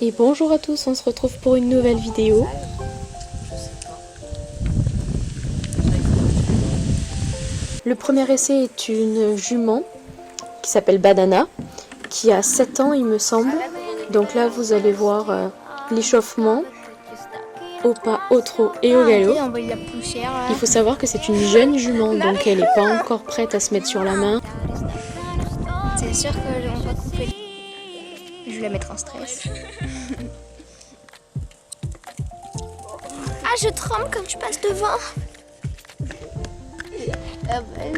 Et bonjour à tous, on se retrouve pour une nouvelle vidéo. Le premier essai est une jument qui s'appelle Badana, qui a 7 ans il me semble. Donc là vous allez voir l'échauffement au pas, au trot et au galop. Il faut savoir que c'est une jeune jument, donc elle n'est pas encore prête à se mettre sur la main. C'est sûr qu'on va couper. Je vais la mettre en stress. Ah, je tremble quand je passe devant.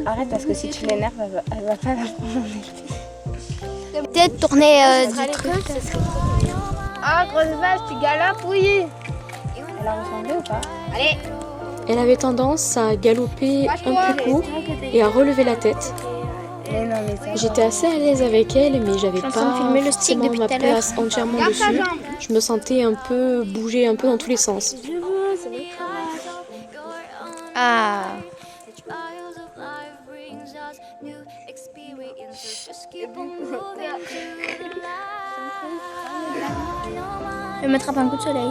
Arrête parce que si tu l'énerves, elle va pas la prendre. Peut-être tourner du truc. Ah, grosse vache, tu galopes, oui. Elle a ressemblé ou pas? Allez. Elle avait tendance à galoper un peu court et à relever la tête. J'étais assez à l'aise avec elle, mais j'avais pas forcément ma place entièrement dessus. Je me sentais un peu bouger un peu dans tous les sens. Ah. Je vais mettre un coup de soleil.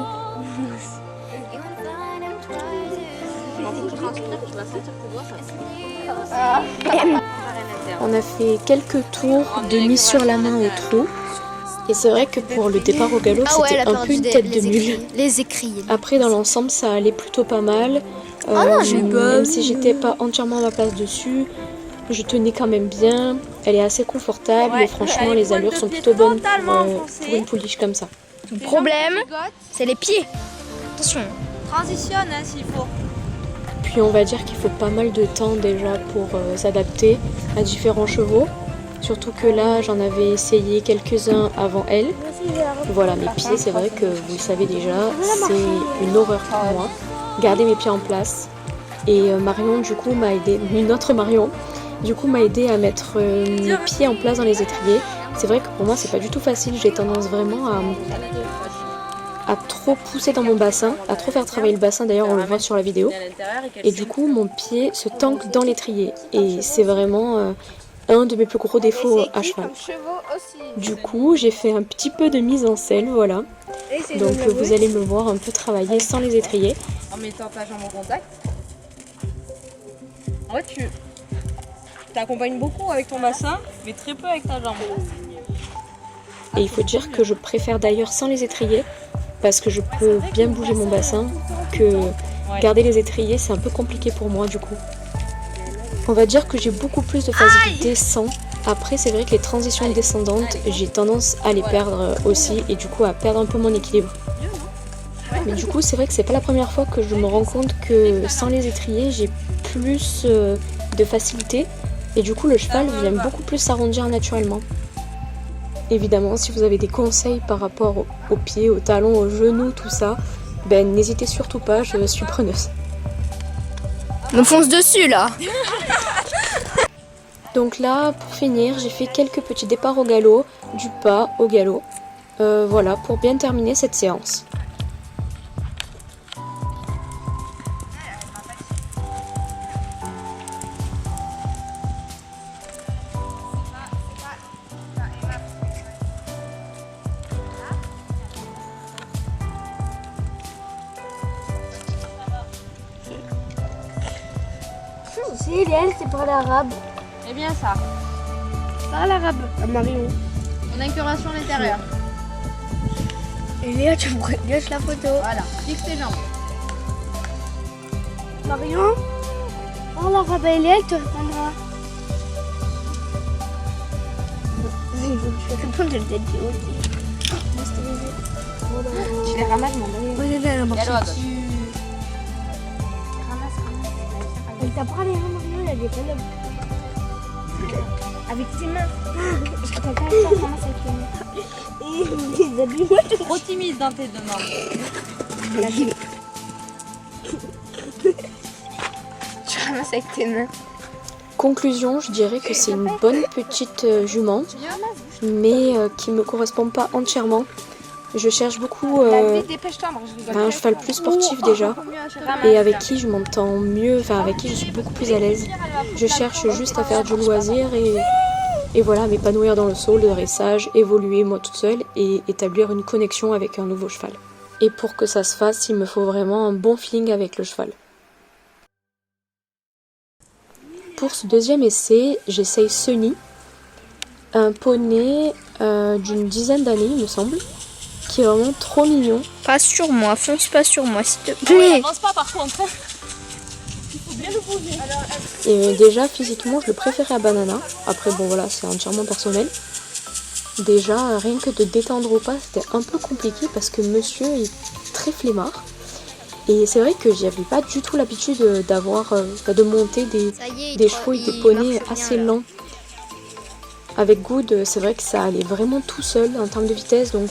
On a fait quelques tours de mise sur la main au trot. Et c'est vrai que pour le départ au galop, c'était un peu une tête de mule. Les écriers. Après, dans l'ensemble, ça allait plutôt pas mal. Même si j'étais pas entièrement à ma place dessus, je tenais quand même bien. Elle est assez confortable et franchement, les allures sont plutôt bonnes pour une pouliche comme ça. Le problème, c'est les pieds. Attention. Transitionne hein, s'il faut. Puis on va dire qu'il faut pas mal de temps déjà pour s'adapter à différents chevaux. Surtout que là, j'en avais essayé quelques-uns avant elle. Voilà, mes pieds, c'est vrai que vous le savez déjà, c'est une horreur pour moi. Garder mes pieds en place. Et Marion, du coup, m'a aidé, une autre Marion, du coup, m'a aidé à mettre mes pieds en place dans les étriers. C'est vrai que pour moi, c'est pas du tout facile. J'ai tendance vraiment à trop pousser dans mon bassin, à trop faire travailler le bassin. D'ailleurs, on le voit sur la vidéo. Et du coup, mon pied se tanque dans l'étrier. Et c'est vraiment un de mes plus gros défauts à cheval. Du coup, j'ai fait un petit peu de mise en selle, voilà. Donc vous allez me voir un peu travailler sans les étriers. En mettant ta jambe en contact. En fait, tu t'accompagnes beaucoup avec ton bassin, mais très peu avec ta jambe. Et il faut dire que je préfère d'ailleurs sans les étriers, parce que je peux bien bouger mon bassin, que garder les étriers, c'est un peu compliqué pour moi du coup. On va dire que j'ai beaucoup plus de facilité sans. Après, c'est vrai que les transitions descendantes, j'ai tendance à les perdre aussi et du coup à perdre un peu mon équilibre. Mais du coup, c'est vrai que c'est pas la première fois que je me rends compte que sans les étriers, j'ai plus de facilité et du coup le cheval vient beaucoup plus s'arrondir naturellement. Évidemment, si vous avez des conseils par rapport aux pieds, aux talons, aux genoux, tout ça, ben n'hésitez surtout pas, je suis preneuse. On me fonce dessus là. Donc là, pour finir, j'ai fait quelques petits départs au galop, du pas au galop. Voilà, pour bien terminer cette séance. Si, elle, c'est par l'arabe. C'est bien ça. Par l'arabe. À Marion. On a une curation à l'intérieur. Et Léa, tu me gâches la photo. Voilà, fixe tes jambes. Marion, par l'arabe, elle te répondra. Je vais répondre, je vais te dire ok. Tu les ramasses, mon bébé. Oui, elle a marché Regarde. dessus. Elle t'a parlé, hein, Marion, elle est pas là. Avec tes mains. T'as pas le temps de ramasser avec tes mains. Trop timide dans tes demandes. Tu ramasses avec tes mains. Conclusion, je dirais que c'est une bonne petite jument, mais qui ne me correspond pas entièrement. Je cherche beaucoup un cheval plus sportif déjà, et avec qui je m'entends mieux, enfin avec qui je suis beaucoup plus à l'aise. Je cherche juste à faire du loisir Et voilà, m'épanouir dans le saut, le dressage, évoluer moi toute seule et établir une connexion avec un nouveau cheval. Et pour que ça se fasse, il me faut vraiment un bon feeling avec le cheval. Pour ce deuxième essai, j'essaye Sunny, un poney d'une dizaine d'années il me semble, qui est vraiment trop mignon. Pas sur moi, fonce pas sur moi s'il te plaît. Avance pas par contre. Il faut bien le bouger. Et déjà physiquement je le préférais à Banana. Après bon voilà, c'est entièrement personnel. Déjà rien que de détendre au pas c'était un peu compliqué parce que monsieur est très flemmard. Et c'est vrai que j'avais pas du tout l'habitude d'avoir de monter des chevaux et des poneys assez lents. Avec Good, c'est vrai que ça allait vraiment tout seul en termes de vitesse, donc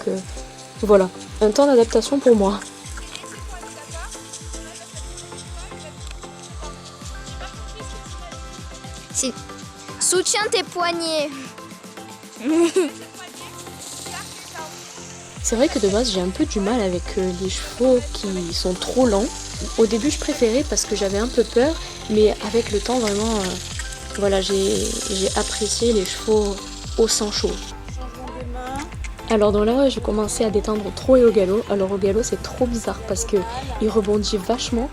voilà, un temps d'adaptation pour moi. Soutiens tes poignets. C'est vrai que de base j'ai un peu du mal avec les chevaux qui sont trop lents. Au début je préférais parce que j'avais un peu peur, mais avec le temps vraiment, voilà, j'ai apprécié les chevaux au sang chaud. Alors dans là je commençais à détendre trop et au galop. Alors au galop c'est trop bizarre parce que il rebondit vachement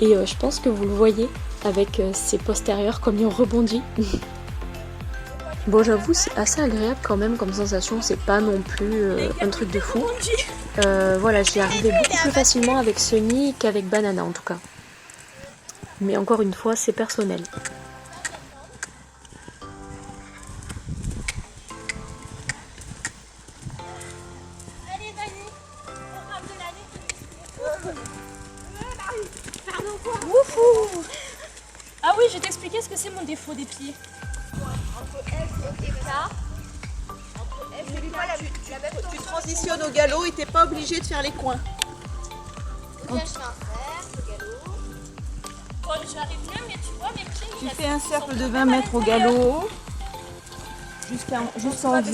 et je pense que vous le voyez avec ses postérieurs comme il rebondit. Bon j'avoue c'est assez agréable quand même comme sensation, c'est pas non plus un truc de fou. Voilà, j'y arrivais beaucoup plus facilement avec Sunny qu'avec Banana en tout cas. Mais encore une fois c'est personnel. Ah oui, je vais t'expliquer ce que c'est mon défaut des pieds. Tu transitionnes au galop et t'es pas obligé de faire les coins. Bon, j'arrive bien, mais tu vois mes pieds. Tu fais un cercle de 20 mètres au galop, jusqu'en V. Tu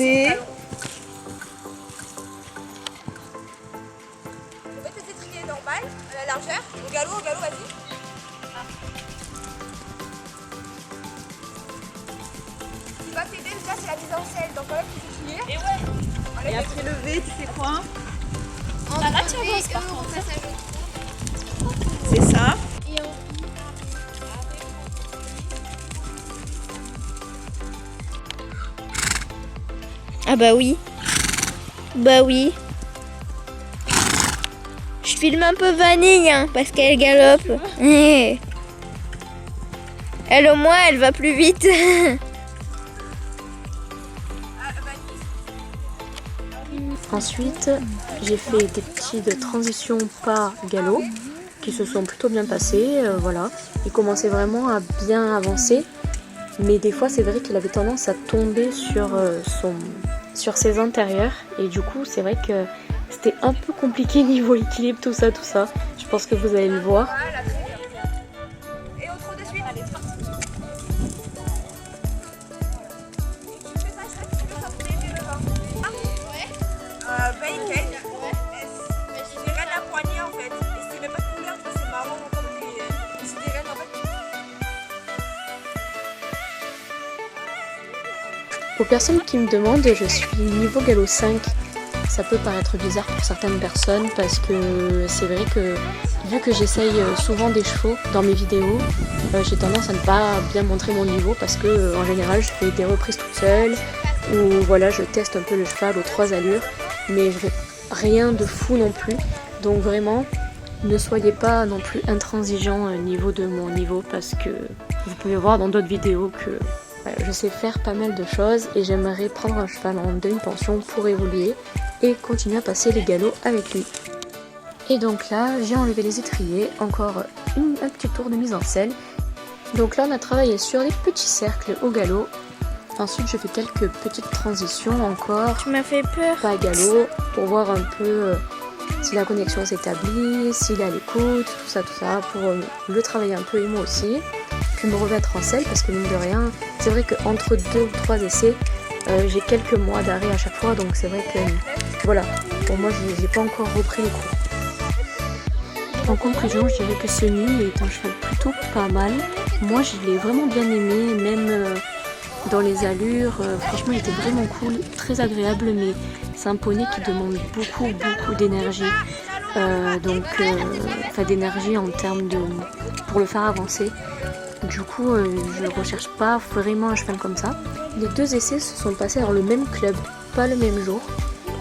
mets tes étriers normal, à la largeur, au galop, vas-y. Ce qui va t'aider déjà, c'est la mise en selle. Donc enlève tes étriers. Et ouais. Et après le V, tu fais quoi? Ah là, tu avances par contre. C'est ça. Ah bah oui. Bah oui. Je filme un peu Vanille hein, parce qu'elle galope. Elle au moins elle va plus vite. Ensuite, j'ai fait des petites transitions pas galop qui se sont plutôt bien passées. Voilà, il commençait vraiment à bien avancer, mais des fois c'est vrai qu'il avait tendance à tomber sur ses antérieurs et du coup c'est vrai que c'était un peu compliqué niveau équilibre, tout ça. Je pense que vous allez le voir. Voilà, très bien. Et au trot de suite. Allez, c'est parti. Tu fais ça, tu fais sortir le vent. Ah ouais. Nickel. C'est des rênes à poignée en fait. Et c'est même pas de couleur, c'est marrant comme des. C'est des rênes en fait. Aux personnes qui me demandent, je suis niveau galop 5. Ça peut paraître bizarre pour certaines personnes parce que c'est vrai que vu que j'essaye souvent des chevaux dans mes vidéos, j'ai tendance à ne pas bien montrer mon niveau parce que en général je fais des reprises toute seule ou voilà je teste un peu le cheval aux 3 allures, mais je fais rien de fou non plus. Donc vraiment ne soyez pas non plus intransigeants au niveau de mon niveau parce que vous pouvez voir dans d'autres vidéos que je sais faire pas mal de choses et j'aimerais prendre un cheval en demi-pension pour évoluer et continuer à passer les galops avec lui. Et donc là, j'ai enlevé les étriers, encore un petit tour de mise en selle. Donc là, on a travaillé sur des petits cercles au galop. Ensuite, je fais quelques petites transitions encore. Tu m'as fait peur. Pas à galop, pour voir un peu si la connexion s'établit, s'il est à l'écoute, tout ça, pour le travailler un peu et moi aussi. Puis me remettre en selle parce que mine de rien, c'est vrai qu'entre 2 ou 3 essais, j'ai quelques mois d'arrêt à chaque fois, donc c'est vrai que voilà, pour moi j'ai pas encore repris les cours. En conclusion, je dirais que Sunny est un cheval plutôt pas mal. Moi je l'ai vraiment bien aimé, même dans les allures. Franchement, il était vraiment cool, très agréable, mais c'est un poney qui demande beaucoup d'énergie. D'énergie en termes de pour le faire avancer. Du coup, je recherche pas vraiment un cheval comme ça. Les 2 essais se sont passés dans le même club, pas le même jour.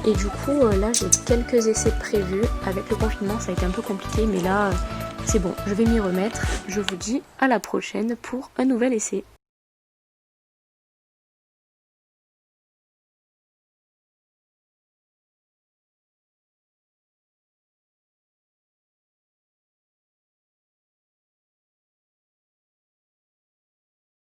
Et du coup, là, j'ai quelques essais prévus. Avec le confinement, ça a été un peu compliqué, mais là, c'est bon, je vais m'y remettre. Je vous dis à la prochaine pour un nouvel essai.